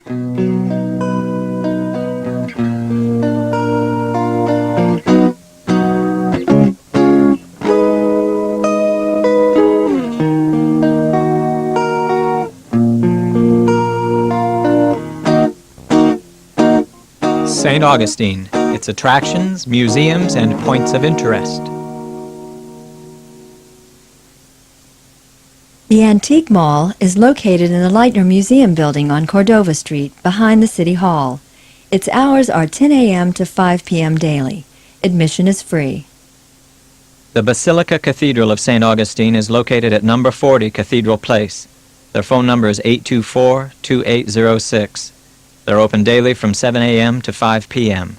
St. Augustine, its attractions, museums, and points of interest. The Antique Mall is located in the Lightner Museum building on Cordova Street, behind the City Hall. Its hours are 10 a.m. to 5 p.m. daily. Admission is free. The Basilica Cathedral of St. Augustine is located at number 40 Cathedral Place. Their phone number is 824-2806. They're open daily from 7 a.m. to 5 p.m.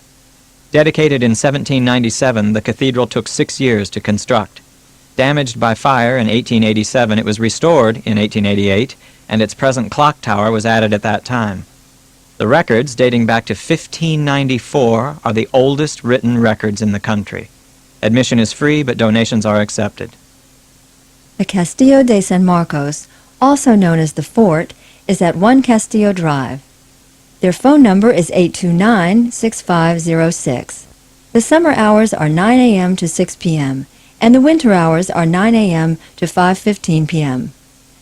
Dedicated in 1797, the cathedral took 6 years to construct. Damaged by fire in 1887, it was restored in 1888, and its present clock tower was added at that time. The records, dating back to 1594, are the oldest written records in the country. Admission is free, but donations are accepted. The Castillo de San Marcos, also known as the Fort, is at 1 Castillo Drive. Their phone number is 829-6506. The summer hours are 9 a.m. to 6 p.m., and the winter hours are 9 a.m. to 5:15 p.m.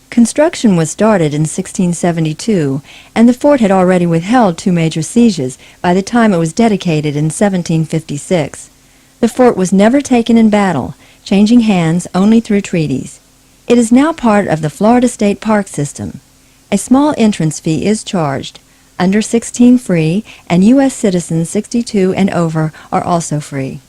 Construction was started in 1672, and the fort had already withheld 2 major sieges by the time it was dedicated in 1756. The fort was never taken in battle, changing hands only through treaties. It is now part of the Florida State Park system. A small entrance fee is charged. Under 16 free, and U.S. citizens 62 and over are also free.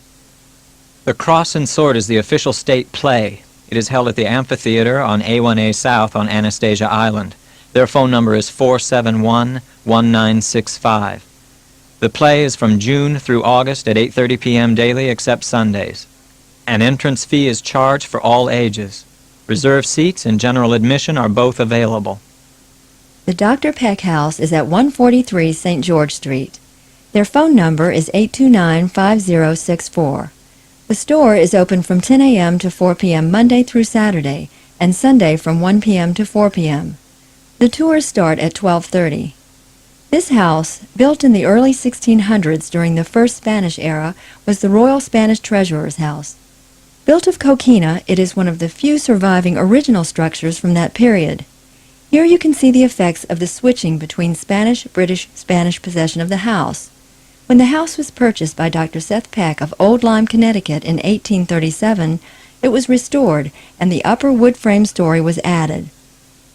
The Cross and Sword is the official state play. It is held at the amphitheater on A1A South on Anastasia Island. Their phone number is 471-1965. The play is from June through August at 8:30 p.m. daily except Sundays. An entrance fee is charged for all ages. Reserved seats and general admission are both available. The Dr. Peck House is at 143 St. George Street. Their phone number is 829-5064. The store is open from 10 a.m. to 4 p.m. Monday through Saturday, and Sunday from 1 p.m. to 4 p.m. The tours start at 12:30. This house, built in the early 1600s during the first Spanish era, was the Royal Spanish Treasurer's House. Built of coquina, it is one of the few surviving original structures from that period. Here you can see the effects of the switching between Spanish, British, Spanish possession of the house. When the house was purchased by Dr. Seth Peck of Old Lyme, Connecticut in 1837, it was restored and the upper wood frame story was added.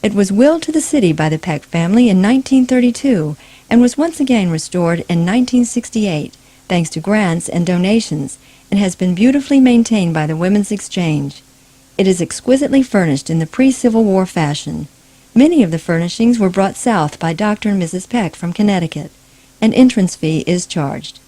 It was willed to the city by the Peck family in 1932 and was once again restored in 1968 thanks to grants and donations, and has been beautifully maintained by the Women's Exchange. It is exquisitely furnished in the pre-Civil War fashion. Many of the furnishings were brought south by Dr. and Mrs. Peck from Connecticut. An entrance fee is charged.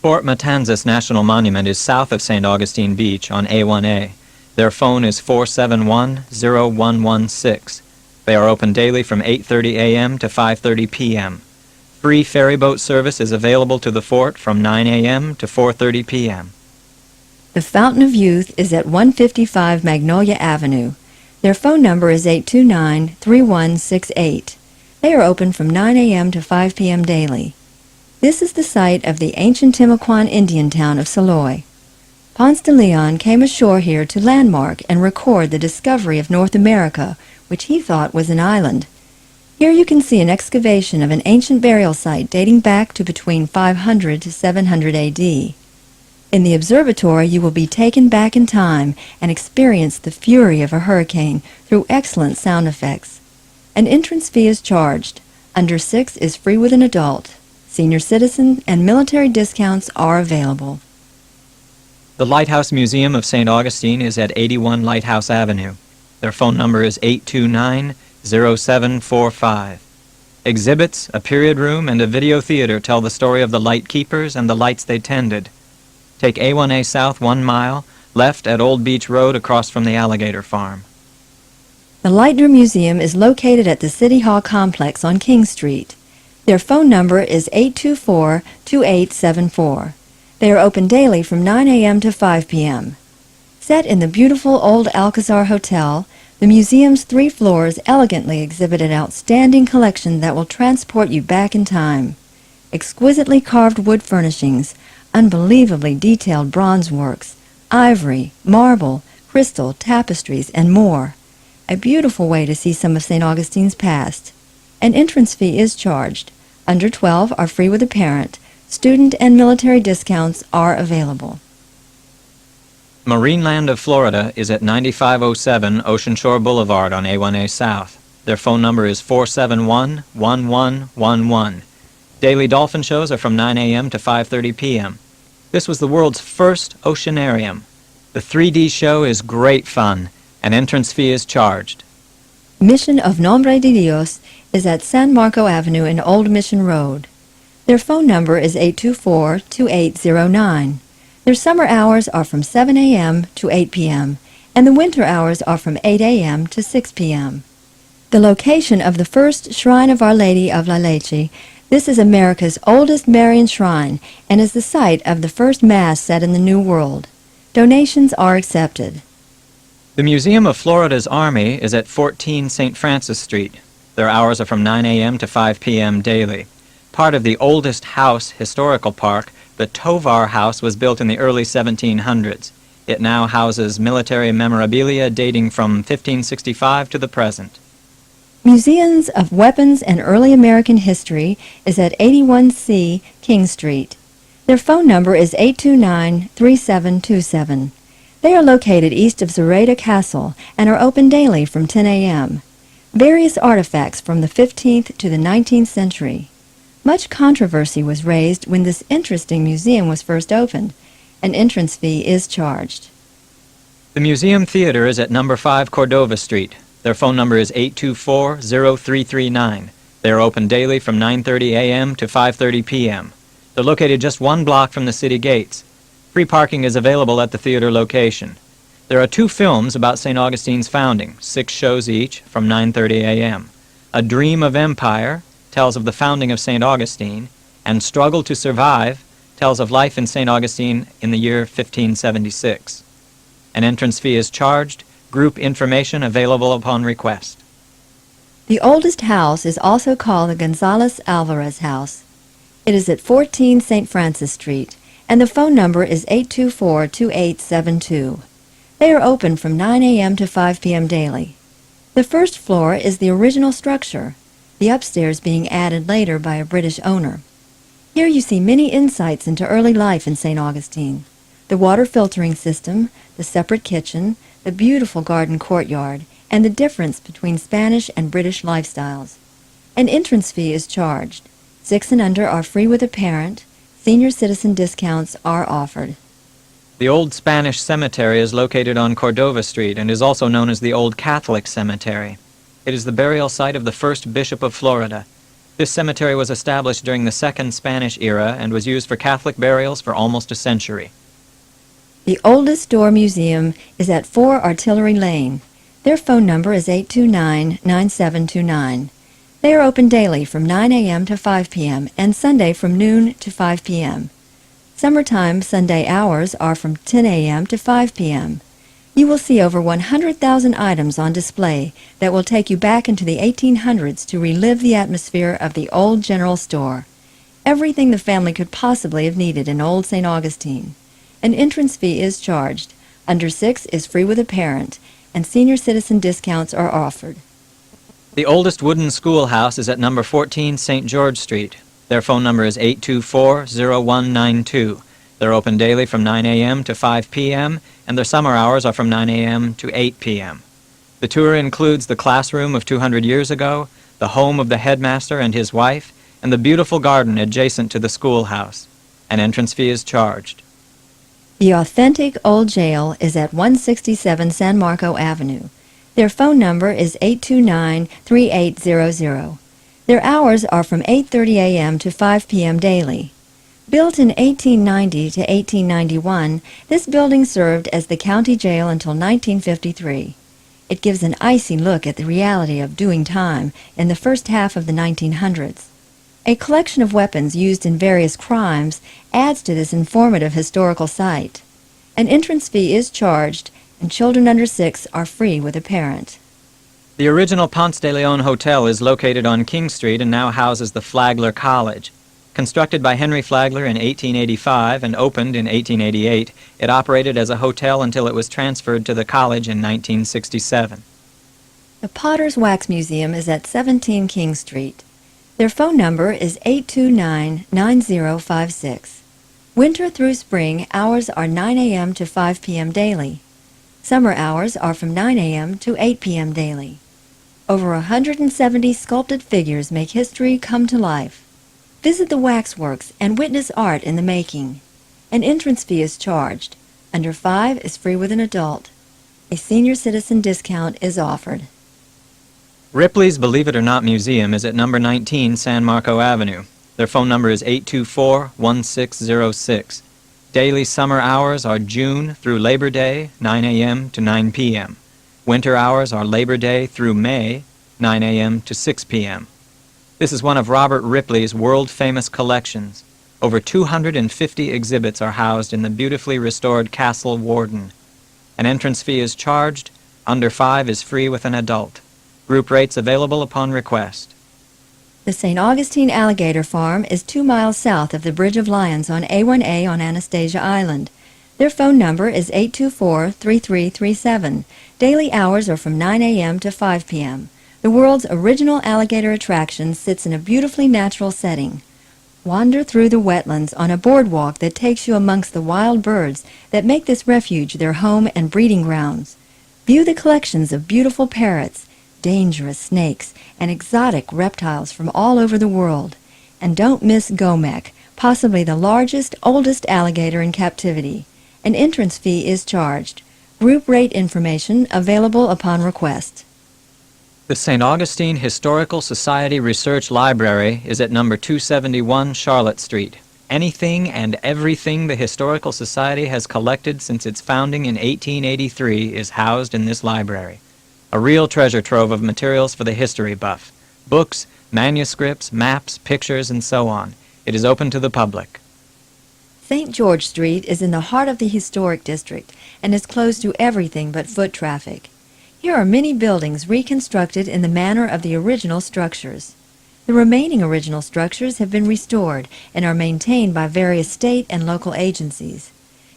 Fort Matanzas National Monument is south of St. Augustine Beach on A1A. Their phone is 471-0116. They are open daily from 8:30 a.m. to 5:30 p.m. Free ferryboat service is available to the fort from 9 a.m. to 4:30 p.m. The Fountain of Youth is at 155 Magnolia Avenue. Their phone number is 829-3168. They are open from 9 a.m. to 5 p.m. daily. This is the site of the ancient Timucuan Indian town of Saloy. Ponce de Leon came ashore here to landmark and record the discovery of North America, which he thought was an island. Here you can see an excavation of an ancient burial site dating back to between 500 to 700 A.D. In the observatory, you will be taken back in time and experience the fury of a hurricane through excellent sound effects. An entrance fee is charged. Under 6 is free with an adult. Senior citizen and military discounts are available. The Lighthouse Museum of St. Augustine is at 81 Lighthouse Avenue. Their phone number is 829-0745. Exhibits, a period room, and a video theater tell the story of the light keepers and the lights they tended. Take A1A South 1 mile, left at Old Beach Road across from the Alligator Farm. The Lightner Museum is located at the City Hall complex on King Street. Their phone number is 824-2874. They are open daily from 9 a.m. to 5 p.m. Set in the beautiful old Alcazar Hotel, The museum's 3 floors elegantly exhibit an outstanding collection that will transport you back in time. Exquisitely carved wood furnishings, unbelievably detailed bronze works, ivory, marble, crystal, tapestries, and more. A beautiful way to see some of St. Augustine's past. An entrance fee is charged. Under 12 are free with a parent. Student and military discounts are available. Marineland of Florida is at 9507 Ocean Shore Boulevard on A1A South. Their phone number is 471-1111. Daily dolphin shows are from 9 a.m. to 5:30 p.m. This was the world's first Oceanarium. The 3D show is great fun. An entrance fee is charged. Mission of Nombre de Dios is at San Marco Avenue and Old Mission Road. Their phone number is 824-2809. Their summer hours are from 7 a.m. to 8 p.m., and the winter hours are from 8 a.m. to 6 p.m. The location of the first Shrine of Our Lady of La Leche, this is America's oldest Marian Shrine and is the site of the first Mass said in the New World. Donations are accepted. The Museum of Florida's Army is at 14 St. Francis Street. Their hours are from 9 a.m. to 5 p.m. daily. Part of the oldest house historical park, the Tovar House, was built in the early 1700s. It now houses military memorabilia dating from 1565 to the present. Museums of Weapons and Early American History is at 81C King Street. Their phone number is 829-3727. They are located east of Regatta Castle and are open daily from 10 a.m. Various artifacts from the 15th to the 19th century. Much controversy was raised when this interesting museum was first opened. An entrance fee is charged. The Museum Theater is at number 5 Cordova Street. Their phone number is 824-0339. They are open daily from 9:30 a.m. to 5:30 p.m. They're located just 1 block from the city gates. Free parking is available at the theater location. There are 2 films about St. Augustine's founding, 6 shows each, from 9:30 a.m. A Dream of Empire tells of the founding of St. Augustine, and Struggle to Survive tells of life in St. Augustine in the year 1576. An entrance fee is charged, group information available upon request. The oldest house is also called the Gonzalez Alvarez House. It is at 14 St. Francis Street, and the phone number is 824-2872. They are open from 9 a.m. to 5 p.m. daily. The first floor is the original structure, the upstairs being added later by a British owner. Here you see many insights into early life in St. Augustine. The water filtering system, the separate kitchen, the beautiful garden courtyard, and the difference between Spanish and British lifestyles. An entrance fee is charged. 6 and under are free with a parent. Senior citizen discounts are offered. The Old Spanish Cemetery is located on Cordova Street and is also known as the Old Catholic Cemetery. It is the burial site of the first Bishop of Florida. This cemetery was established during the Second Spanish era and was used for Catholic burials for almost a century. The oldest door museum is at 4 Artillery Lane. Their phone number is 829-9729. They are open daily from 9 a.m. to 5 p.m. and Sunday from noon to 5 p.m. Summertime Sunday hours are from 10 a.m. to 5 p.m. You will see over 100,000 items on display that will take you back into the 1800s to relive the atmosphere of the old general store. Everything the family could possibly have needed in Old St. Augustine. An entrance fee is charged. Under 6 is free with a parent, and senior citizen discounts are offered. The oldest wooden schoolhouse is at number 14 St. George Street. Their phone number is 824-0192. They're open daily from 9 a.m. to 5 p.m., and their summer hours are from 9 a.m. to 8 p.m. The tour includes the classroom of 200 years ago, the home of the headmaster and his wife, and the beautiful garden adjacent to the schoolhouse. An entrance fee is charged. The authentic old jail is at 167 San Marco Avenue. Their phone number is 829-3800. Their hours are from 8:30 a.m. to 5 p.m. daily. Built in 1890 to 1891, this building served as the county jail until 1953. It gives an icy look at the reality of doing time in the first half of the 1900s. A collection of weapons used in various crimes adds to this informative historical site. An entrance fee is charged, and children under 6 are free with a parent. The original Ponce de Leon Hotel is located on King Street and now houses the Flagler College. Constructed by Henry Flagler in 1885 and opened in 1888, it operated as a hotel until it was transferred to the college in 1967. The Potter's Wax Museum is at 17 King Street. Their phone number is 829-9056. Winter through spring, hours are 9 a.m. to 5 p.m. daily. Summer hours are from 9 a.m. to 8 p.m. daily. Over 170 sculpted figures make history come to life. Visit the waxworks and witness art in the making. An entrance fee is charged. Under 5 is free with an adult. A senior citizen discount is offered. Ripley's Believe It or Not Museum is at number 19 San Marco Avenue. Their phone number is 824-1606. Daily summer hours are June through Labor Day, 9 a.m. to 9 p.m. Winter hours are Labor Day through May, 9 a.m. to 6 p.m. This is one of Robert Ripley's world-famous collections. Over 250 exhibits are housed in the beautifully restored Castle Warden. An entrance fee is charged. Under 5 is free with an adult. Group rates available upon request. The St. Augustine Alligator Farm is 2 miles south of the Bridge of Lions on A1A on Anastasia Island. Their phone number is 824-3337. Daily hours are from 9 a.m. to 5 p.m. The world's original alligator attraction sits in a beautifully natural setting. Wander through the wetlands on a boardwalk that takes you amongst the wild birds that make this refuge their home and breeding grounds. View the collections of beautiful parrots, dangerous snakes, and exotic reptiles from all over the world. And don't miss Gomek, possibly the largest, oldest alligator in captivity. An entrance fee is charged. Group rate information available upon request. The St. Augustine Historical Society Research Library is at number 271 Charlotte Street. Anything and everything the Historical Society has collected since its founding in 1883 is housed in this library. A real treasure trove of materials for the history buff. Books, manuscripts, maps, pictures, and so on. It is open to the public. St. George Street is in the heart of the historic district and is closed to everything but foot traffic. Here are many buildings reconstructed in the manner of the original structures. The remaining original structures have been restored and are maintained by various state and local agencies.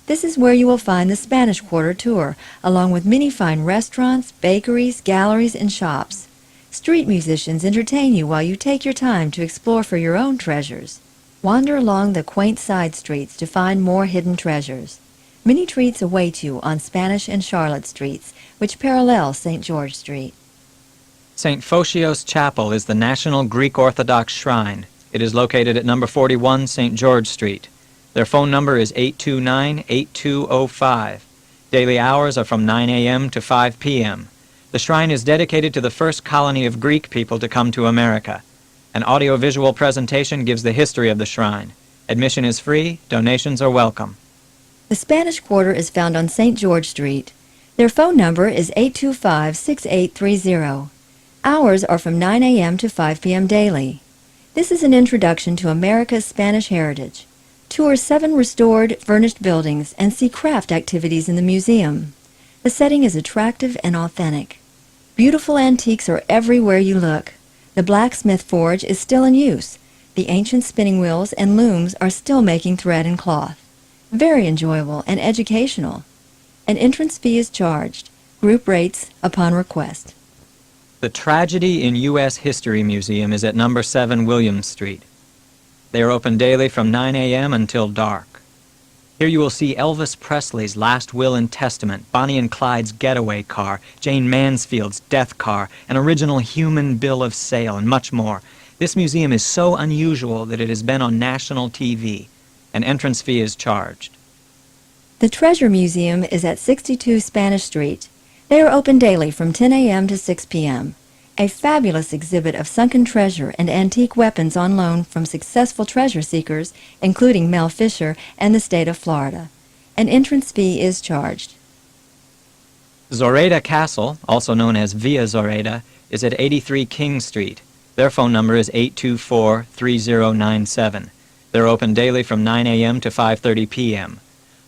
This is where you will find the Spanish Quarter tour, along with many fine restaurants, bakeries, galleries, and shops. Street musicians entertain you while you take your time to explore for your own treasures. Wander along the quaint side streets to find more hidden treasures. Many treats await you on Spanish and Charlotte Streets, which parallel St. George Street. St. Photios Chapel is the National Greek Orthodox Shrine. It is located at number 41 St. George Street. Their phone number is 829-8205. Daily hours are from 9 a.m. to 5 p.m. The shrine is dedicated to the first colony of Greek people to come to America. An audiovisual presentation gives the history of the shrine. Admission is free, donations are welcome. The Spanish Quarter is found on St. George Street. Their phone number is 825-6830. Hours are from 9 a.m. to 5 p.m. daily. This is an introduction to America's Spanish heritage. Tour 7 restored, furnished buildings and see craft activities in the museum. The setting is attractive and authentic. Beautiful antiques are everywhere you look. The blacksmith forge is still in use. The ancient spinning wheels and looms are still making thread and cloth. Very enjoyable and educational. An entrance fee is charged. Group rates upon request. The Tragedy in U.S. History Museum is at number 7 Williams Street. They are open daily from 9 a.m. until dark. Here you will see Elvis Presley's last will and testament, Bonnie and Clyde's getaway car, Jane Mansfield's death car, an original human bill of sale, and much more. This museum is so unusual that it has been on national TV. An entrance fee is charged. The Treasure Museum is at 62 Spanish Street. They are open daily from 10 a.m. to 6 p.m. A fabulous exhibit of sunken treasure and antique weapons on loan from successful treasure seekers, including Mel Fisher and the state of Florida. An entrance fee is charged. Zoraida Castle, also known as Via Zoraida, is at 83 King Street. Their phone number is 824-3097. They're open daily from 9 a.m. to 5:30 p.m.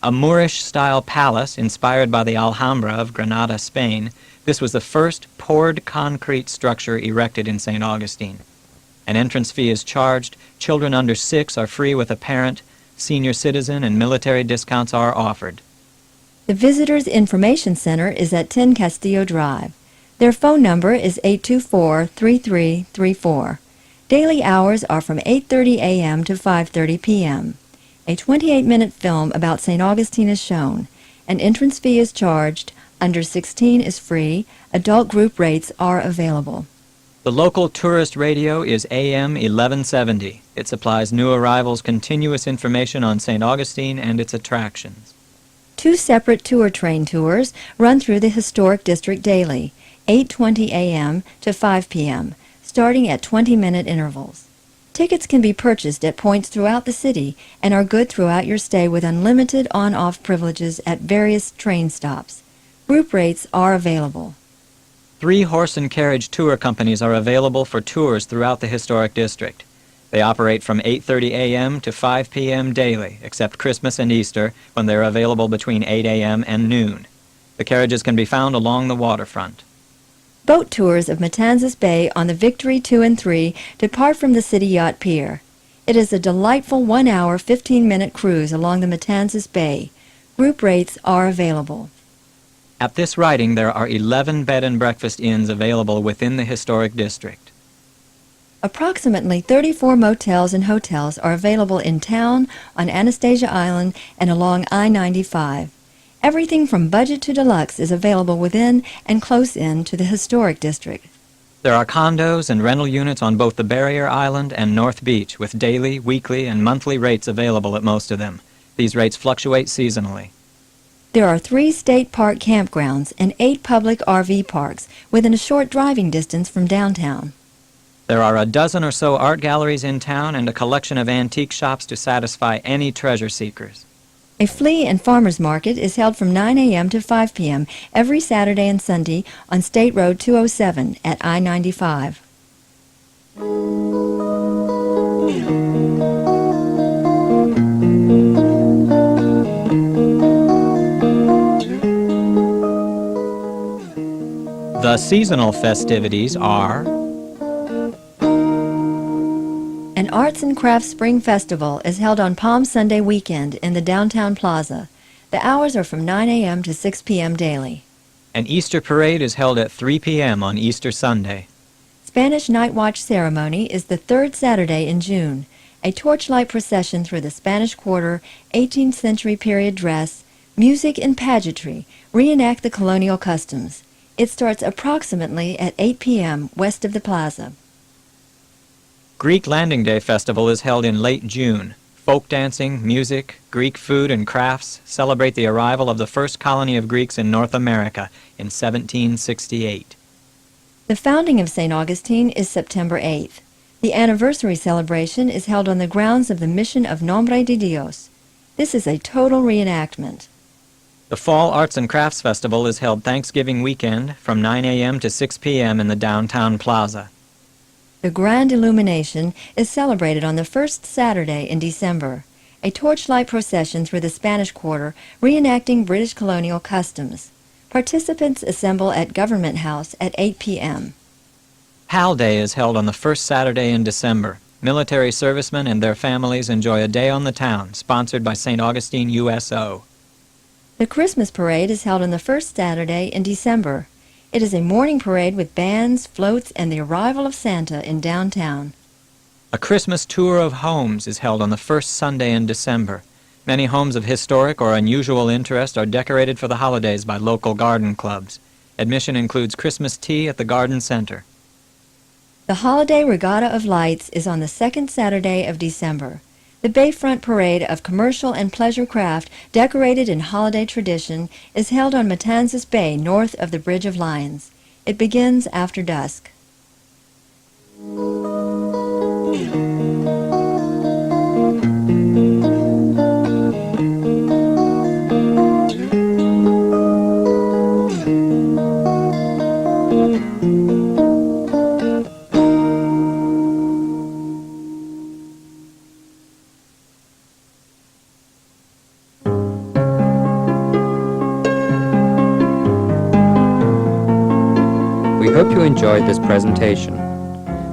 A Moorish-style palace inspired by the Alhambra of Granada, Spain, This was the first poured concrete structure erected in St. Augustine. An entrance fee is charged, children under 6 are free with a parent, senior citizen and military discounts are offered. The Visitors Information Center is at 10 Castillo Drive. Their phone number is 824-3334. Daily hours are from 8:30 a.m. to 5:30 p.m. A 28-minute film about St. Augustine is shown. An entrance fee is charged. Under 16 is free. Adult group rates are available. The local tourist radio is AM 1170. It supplies new arrivals continuous information on St. Augustine and its attractions. 2 separate tour train tours run through the Historic District daily, 8:20 a.m. to 5 p.m., starting at 20-minute intervals. Tickets can be purchased at points throughout the city and are good throughout your stay with unlimited on-off privileges at various train stops. Group rates are available. 3 horse and carriage tour companies are available for tours throughout the Historic District. They operate from 8:30 a.m. to 5 p.m. daily, except Christmas and Easter, when they're available between 8 a.m. and noon. The carriages can be found along the waterfront. Boat tours of Matanzas Bay on the Victory 2 and 3 depart from the City Yacht Pier. It is a delightful 1-hour, 15-minute cruise along the Matanzas Bay. Group rates are available. At this writing, there are 11 bed and breakfast inns available within the Historic District. Approximately 34 motels and hotels are available in town, on Anastasia Island, and along I-95. Everything from budget to deluxe is available within and close in to the Historic District. There are condos and rental units on both the Barrier Island and North Beach, with daily, weekly, and monthly rates available at most of them. These rates fluctuate seasonally. There are 3 state park campgrounds and 8 public RV parks within a short driving distance from downtown. There are a dozen or so art galleries in town and a collection of antique shops to satisfy any treasure seekers. A flea and farmers market is held from 9 a.m. to 5 p.m. every Saturday and Sunday on State Road 207 at I-95. The seasonal festivities are An Arts and Crafts Spring Festival is held on Palm Sunday weekend in the downtown plaza. The hours are from 9 a.m. to 6 p.m. daily. An Easter parade is held at 3 p.m. on Easter Sunday. Spanish Nightwatch ceremony is the 3rd Saturday in June. A torchlight procession through the Spanish Quarter, 18th century period dress, music and pageantry reenact the colonial customs. It starts approximately at 8 p.m. west of the plaza. Greek Landing Day Festival is held in late June. Folk dancing, music, Greek food, and crafts celebrate the arrival of the first colony of Greeks in North America in 1768. The founding of St. Augustine is September 8th. The anniversary celebration is held on the grounds of the Mission of Nombre de Dios. This is a total reenactment. The Fall Arts and Crafts Festival is held Thanksgiving weekend from 9 a.m. to 6 p.m. in the downtown plaza. The Grand Illumination is celebrated on the first Saturday in December, a torchlight procession through the Spanish Quarter reenacting British colonial customs. Participants assemble at Government House at 8 p.m. Pal Day is held on the first Saturday in December. Military servicemen and their families enjoy a day on the town, sponsored by St. Augustine USO. The Christmas Parade is held on the first Saturday in December. It is a morning parade with bands, floats, and the arrival of Santa in downtown. A Christmas tour of homes is held on the first Sunday in December. Many homes of historic or unusual interest are decorated for the holidays by local garden clubs. Admission includes Christmas tea at the garden center. The holiday Regatta of Lights is on the second Saturday of December. The Bayfront Parade of commercial and pleasure craft decorated in holiday tradition is held on Matanzas Bay north of the Bridge of Lions. It begins after dusk. hope you enjoyed this presentation.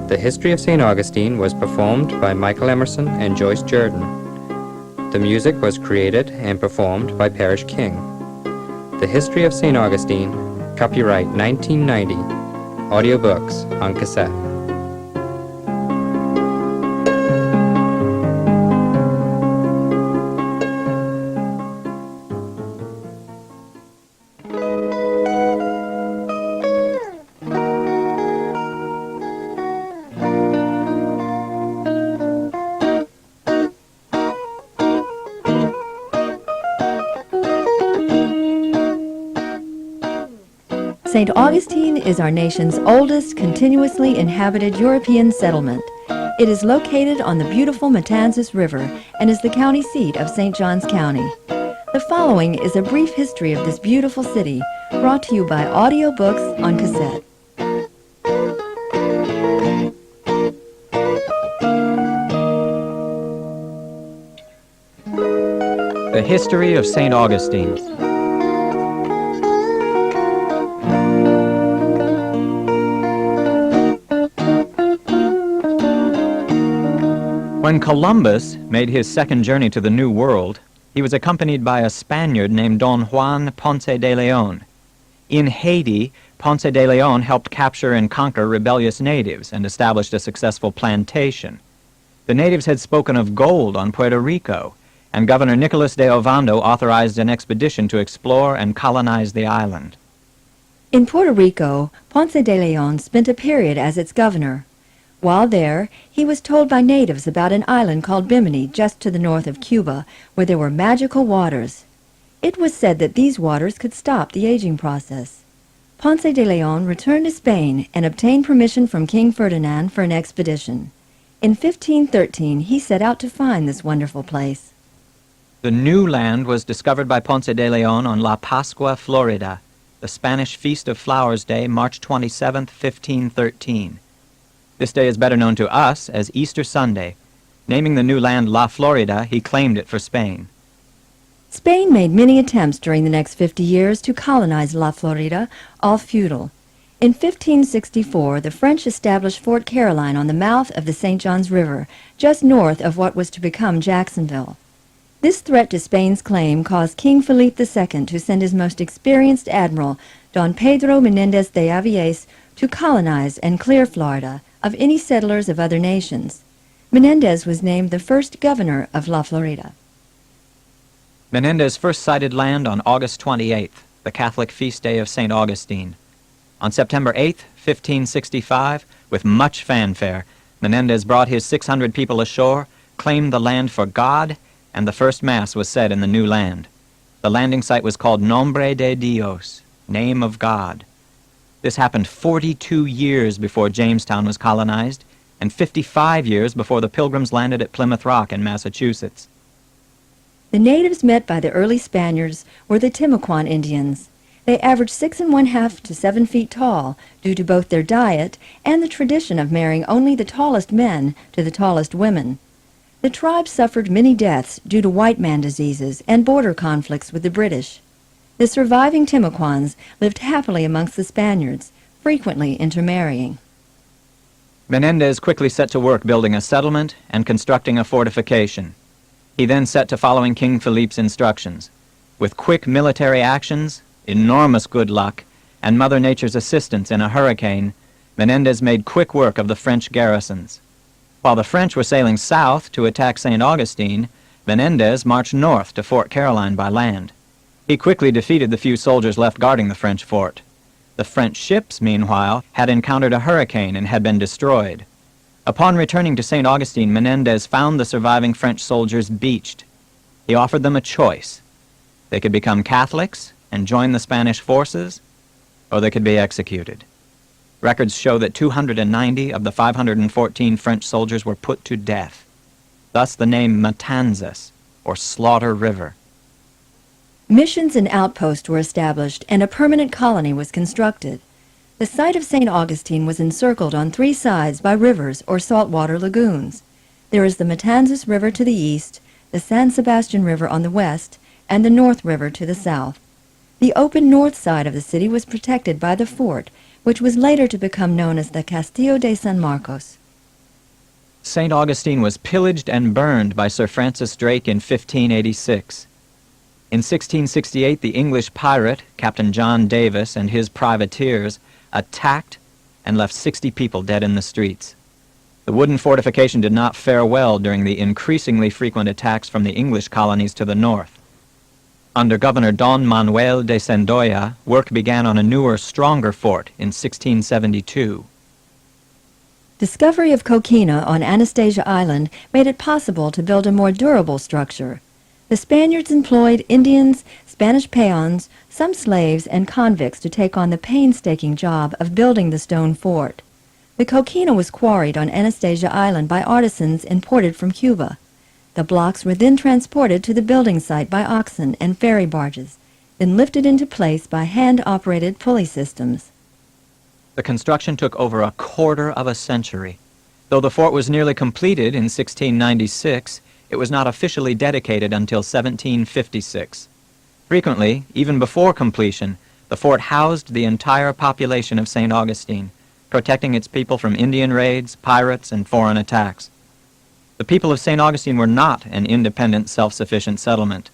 The History of St. Augustine was performed by Michael Emerson and Joyce Jordan. The music was created and performed by Parrish King. The History of St. Augustine, copyright 1990, audiobooks on cassette. St. Augustine is our nation's oldest continuously inhabited European settlement. It is located on the beautiful Matanzas River and is the county seat of St. Johns County. The following is a brief history of this beautiful city, brought to you by audiobooks on cassette. The History of St. Augustine. When Columbus made his second journey to the New World, he was accompanied by a Spaniard named Don Juan Ponce de Leon. In Haiti, Ponce de Leon helped capture and conquer rebellious natives and established a successful plantation. The natives had spoken of gold on Puerto Rico, and Governor Nicolas de Ovando authorized an expedition to explore and colonize the island. In Puerto Rico, Ponce de Leon spent a period as its governor. While there, he was told by natives about an island called Bimini just to the north of Cuba, where there were magical waters. It was said that these waters could stop the aging process. Ponce de Leon returned to Spain and obtained permission from King Ferdinand for an expedition. In 1513, he set out to find this wonderful place. The new land was discovered by Ponce de Leon on La Pascua, Florida, the Spanish Feast of Flowers Day, March 27, 1513. This day is better known to us as Easter Sunday. Naming the new land La Florida, he claimed it for Spain. Spain made many attempts during the next 50 years to colonize La Florida, all futile. In 1564, the French established Fort Caroline on the mouth of the St. Johns River, just north of what was to become Jacksonville. This threat to Spain's claim caused King Philippe II to send his most experienced admiral, Don Pedro Menendez de Avilés, to colonize and clear Florida of any settlers of other nations. Menendez was named the first governor of La Florida. Menendez first sighted land on August 28th, the Catholic feast day of St. Augustine. On September 8th, 1565, with much fanfare, Menendez brought his 600 people ashore, claimed the land for God, and the first Mass was said in the new land. The landing site was called Nombre de Dios, Name of God. This happened 42 years before Jamestown was colonized, and 55 years before the Pilgrims landed at Plymouth Rock in Massachusetts. The natives met by the early Spaniards were the Timucuan Indians. They averaged 6 1/2 to 7 feet tall due to both their diet and the tradition of marrying only the tallest men to the tallest women. The tribe suffered many deaths due to white man diseases and border conflicts with the British. The surviving Timucuans lived happily amongst the Spaniards, frequently intermarrying. Menendez quickly set to work building a settlement and constructing a fortification. He then set to following King Philippe's instructions. With quick military actions, enormous good luck, and Mother Nature's assistance in a hurricane, Menendez made quick work of the French garrisons. While the French were sailing south to attack St. Augustine, Menendez marched north to Fort Caroline by land. He quickly defeated the few soldiers left guarding the French fort. The French ships, meanwhile, had encountered a hurricane and had been destroyed. Upon returning to St. Augustine, Menendez found the surviving French soldiers beached. He offered them a choice. They could become Catholics and join the Spanish forces, or they could be executed. Records show that 290 of the 514 French soldiers were put to death. Thus the name Matanzas, or Slaughter River. Missions and outposts were established, and a permanent colony was constructed. The site of St. Augustine was encircled on 3 sides by rivers or saltwater lagoons. There is the Matanzas River to the east, the San Sebastian River on the west, and the North River to the south. The open north side of the city was protected by the fort, which was later to become known as the Castillo de San Marcos. St. Augustine was pillaged and burned by Sir Francis Drake in 1586. In 1668, the English pirate, Captain John Davis, and his privateers attacked and left 60 people dead in the streets. The wooden fortification did not fare well during the increasingly frequent attacks from the English colonies to the north. Under Governor Don Manuel de Sandoya, work began on a newer, stronger fort in 1672. Discovery of coquina on Anastasia Island made it possible to build a more durable structure. The Spaniards employed Indians, Spanish peons, some slaves, and convicts to take on the painstaking job of building the stone fort. The coquina was quarried on Anastasia Island by artisans imported from Cuba. The blocks were then transported to the building site by oxen and ferry barges, then lifted into place by hand-operated pulley systems. The construction took over a quarter of a century. Though the fort was nearly completed in 1696, it was not officially dedicated until 1756. Frequently, even before completion, the fort housed the entire population of St. Augustine, protecting its people from Indian raids, pirates, and foreign attacks. The people of St. Augustine were not an independent, self-sufficient settlement.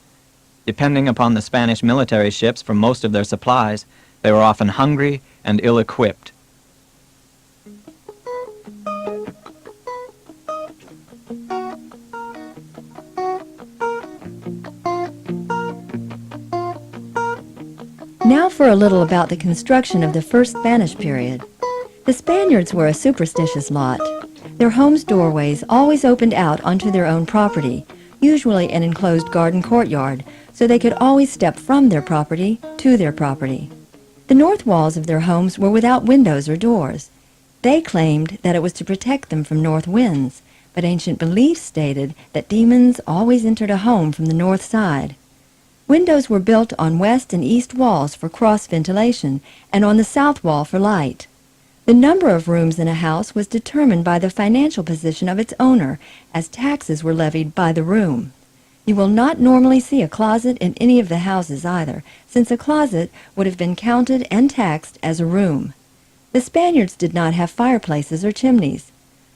Depending upon the Spanish military ships for most of their supplies, they were often hungry and ill-equipped. Now for a little about the construction of the first Spanish period. The Spaniards were a superstitious lot. Their homes' doorways always opened out onto their own property, usually an enclosed garden courtyard, so they could always step from their property to their property. The north walls of their homes were without windows or doors. They claimed that it was to protect them from north winds, but ancient belief stated that demons always entered a home from the north side. Windows were built on west and east walls for cross ventilation and on the south wall for light. The number of rooms in a house was determined by the financial position of its owner, as taxes were levied by the room. You will not normally see a closet in any of the houses either, since a closet would have been counted and taxed as a room. The Spaniards did not have fireplaces or chimneys.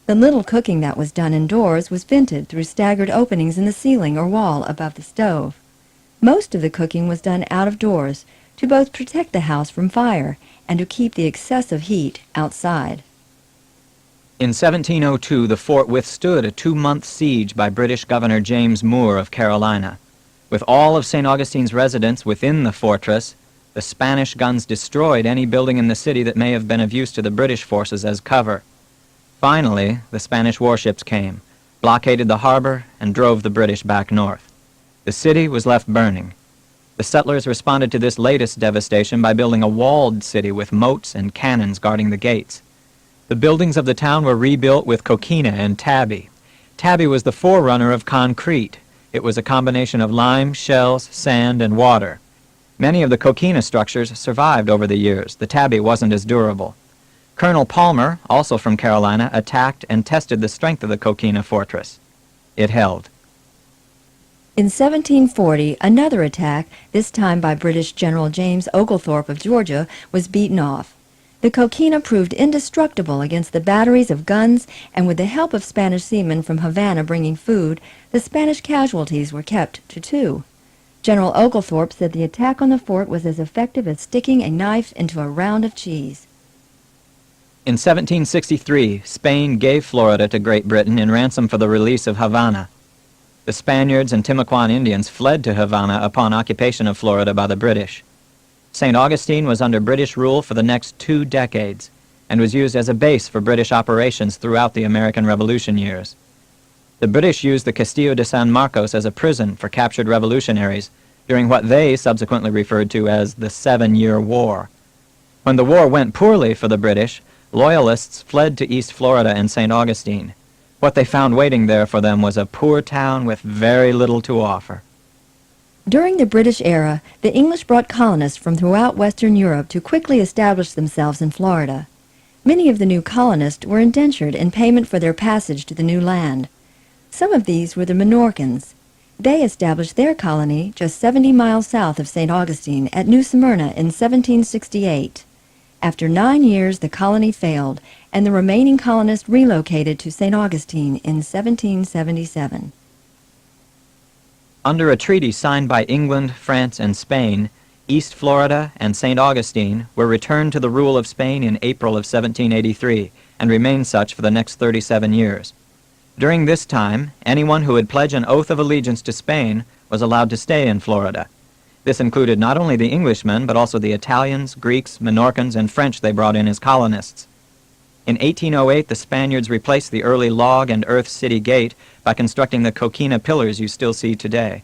The little cooking that was done indoors was vented through staggered openings in the ceiling or wall above the stove. Most of the cooking was done out of doors, to both protect the house from fire and to keep the excessive heat outside. In 1702, the fort withstood a 2-month siege by British Governor James Moore of Carolina. With all of St. Augustine's residents within the fortress, the Spanish guns destroyed any building in the city that may have been of use to the British forces as cover. Finally, the Spanish warships came, blockaded the harbor, and drove the British back north. The city was left burning. The settlers responded to this latest devastation by building a walled city with moats and cannons guarding the gates. The buildings of the town were rebuilt with coquina and tabby. Tabby was the forerunner of concrete. It was a combination of lime, shells, sand, and water. Many of the coquina structures survived over the years. The tabby wasn't as durable. Colonel Palmer, also from Carolina, attacked and tested the strength of the coquina fortress. It held. In 1740, another attack, this time by British General James Oglethorpe of Georgia, was beaten off. The coquina proved indestructible against the batteries of guns, and with the help of Spanish seamen from Havana bringing food, the Spanish casualties were kept to 2. General Oglethorpe said the attack on the fort was as effective as sticking a knife into a round of cheese. In 1763, Spain gave Florida to Great Britain in ransom for the release of Havana. The Spaniards and Timucuan Indians fled to Havana upon occupation of Florida by the British. St. Augustine was under British rule for the next 2 decades and was used as a base for British operations throughout the American Revolution years. The British used the Castillo de San Marcos as a prison for captured revolutionaries during what they subsequently referred to as the 7-Year War. When the war went poorly for the British, Loyalists fled to East Florida and St. Augustine. What they found waiting there for them was a poor town with very little to offer. During the British era, the English brought colonists from throughout Western Europe to quickly establish themselves in Florida. Many of the new colonists were indentured in payment for their passage to the new land. Some of these were the Minorcans. They established their colony just 70 miles south of St. Augustine at New Smyrna in 1768. After 9 years, the colony failed, and the remaining colonists relocated to St. Augustine in 1777. Under a treaty signed by England, France, and Spain, East Florida and St. Augustine were returned to the rule of Spain in April of 1783 and remained such for the next 37 years. During this time, anyone who would pledge an oath of allegiance to Spain was allowed to stay in Florida. This included not only the Englishmen, but also the Italians, Greeks, Minorcans, and French they brought in as colonists. In 1808, the Spaniards replaced the early log and earth city gate by constructing the coquina pillars you still see today.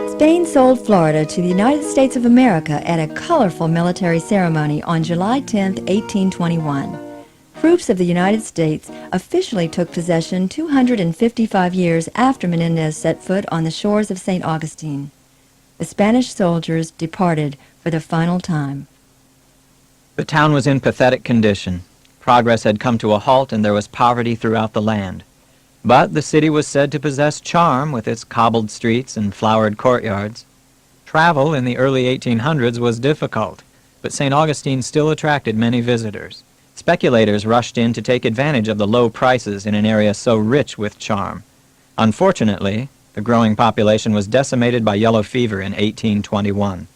Spain sold Florida to the United States of America at a colorful military ceremony on July 10, 1821. Troops of the United States officially took possession 255 years after Menendez set foot on the shores of St. Augustine. The Spanish soldiers departed for the final time. The town was in pathetic condition. Progress had come to a halt and there was poverty throughout the land. But the city was said to possess charm with its cobbled streets and flowered courtyards. Travel in the early 1800s was difficult, but St. Augustine still attracted many visitors. Speculators rushed in to take advantage of the low prices in an area so rich with charm. Unfortunately, the growing population was decimated by yellow fever in 1821.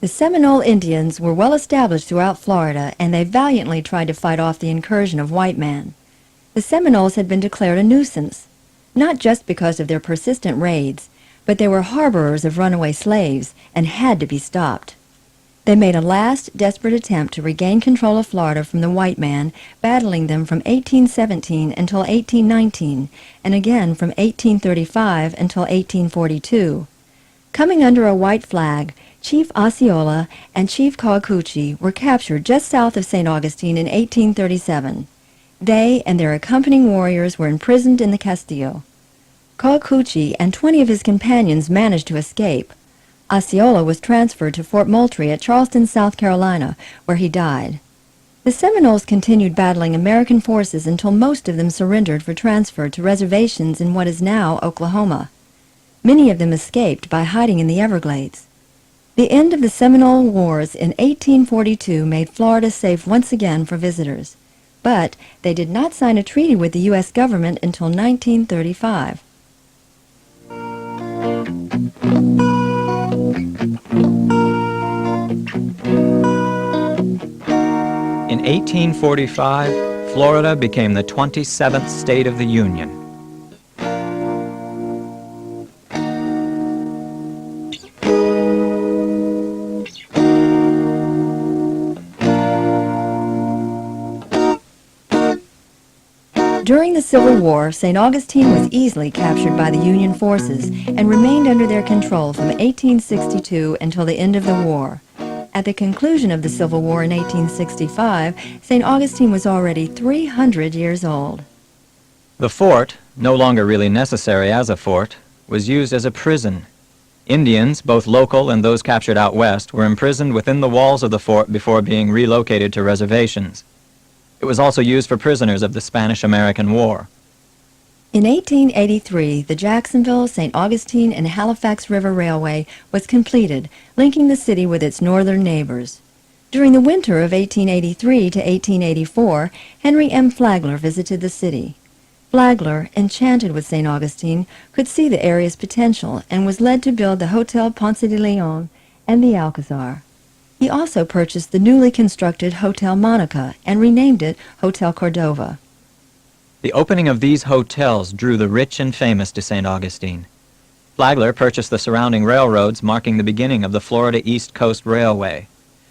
The Seminole Indians were well established throughout Florida, and they valiantly tried to fight off the incursion of white men. The Seminoles had been declared a nuisance, not just because of their persistent raids, but they were harborers of runaway slaves and had to be stopped. They made a last desperate attempt to regain control of Florida from the white man, battling them from 1817 until 1819, and again from 1835 until 1842. Coming under a white flag, Chief Osceola and Chief Coacucci were captured just south of St. Augustine in 1837. They and their accompanying warriors were imprisoned in the Castillo. Coacucci and 20 of his companions managed to escape. Osceola was transferred to Fort Moultrie at Charleston, South Carolina, where he died. The Seminoles continued battling American forces until most of them surrendered for transfer to reservations in what is now Oklahoma. Many of them escaped by hiding in the Everglades. The end of the Seminole Wars in 1842 made Florida safe once again for visitors, but they did not sign a treaty with the U.S. government until 1935. In 1845, Florida became the 27th state of the Union. During the Civil War, St. Augustine was easily captured by the Union forces and remained under their control from 1862 until the end of the war. At the conclusion of the Civil War in 1865, St. Augustine was already 300 years old. The fort, no longer really necessary as a fort, was used as a prison. Indians, both local and those captured out west, were imprisoned within the walls of the fort before being relocated to reservations. It was also used for prisoners of the Spanish-American War. In 1883, the Jacksonville, St. Augustine, and Halifax River Railway was completed, linking the city with its northern neighbors. During the winter of 1883 to 1884, Henry M. Flagler visited the city. Flagler, enchanted with St. Augustine, could see the area's potential and was led to build the Hotel Ponce de Leon and the Alcazar. He also purchased the newly constructed Hotel Monica and renamed it Hotel Cordova. The opening of these hotels drew the rich and famous to St. Augustine. Flagler purchased the surrounding railroads, marking the beginning of the Florida East Coast Railway.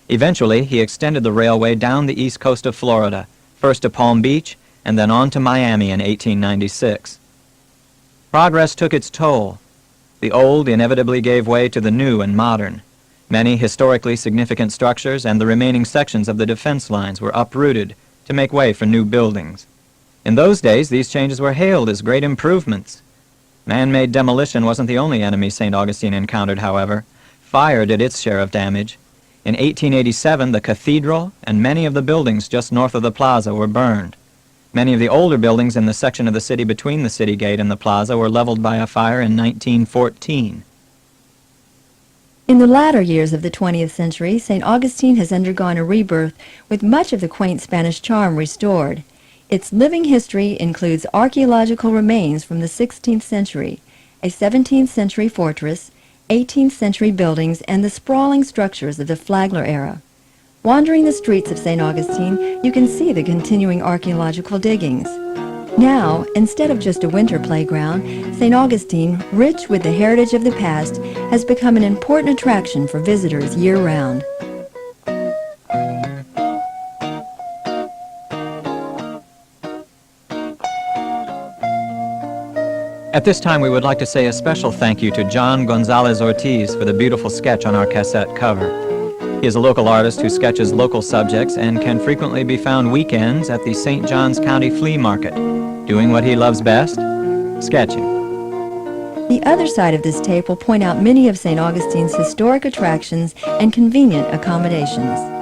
Eventually, he extended the railway down the east coast of Florida, first to Palm Beach and then on to Miami in 1896. Progress took its toll. The old inevitably gave way to the new and modern. Many historically significant structures and the remaining sections of the defense lines were uprooted to make way for new buildings. In those days, these changes were hailed as great improvements. Man-made demolition wasn't the only enemy St. Augustine encountered, however. Fire did its share of damage. In 1887, the Cathedral and many of the buildings just north of the plaza were burned. Many of the older buildings in the section of the city between the city gate and the plaza were leveled by a fire in 1914. In the latter years of the 20th century, St. Augustine has undergone a rebirth with much of the quaint Spanish charm restored. Its living history includes archaeological remains from the 16th century, a 17th century fortress, 18th century buildings, and the sprawling structures of the Flagler era. Wandering the streets of St. Augustine, you can see the continuing archaeological diggings. Now, instead of just a winter playground, St. Augustine, rich with the heritage of the past, has become an important attraction for visitors year-round. At this time, we would like to say a special thank you to John Gonzalez Ortiz for the beautiful sketch on our cassette cover. He is a local artist who sketches local subjects and can frequently be found weekends at the St. Johns County Flea Market, doing what he loves best, sketching. The other side of this tape will point out many of St. Augustine's historic attractions and convenient accommodations.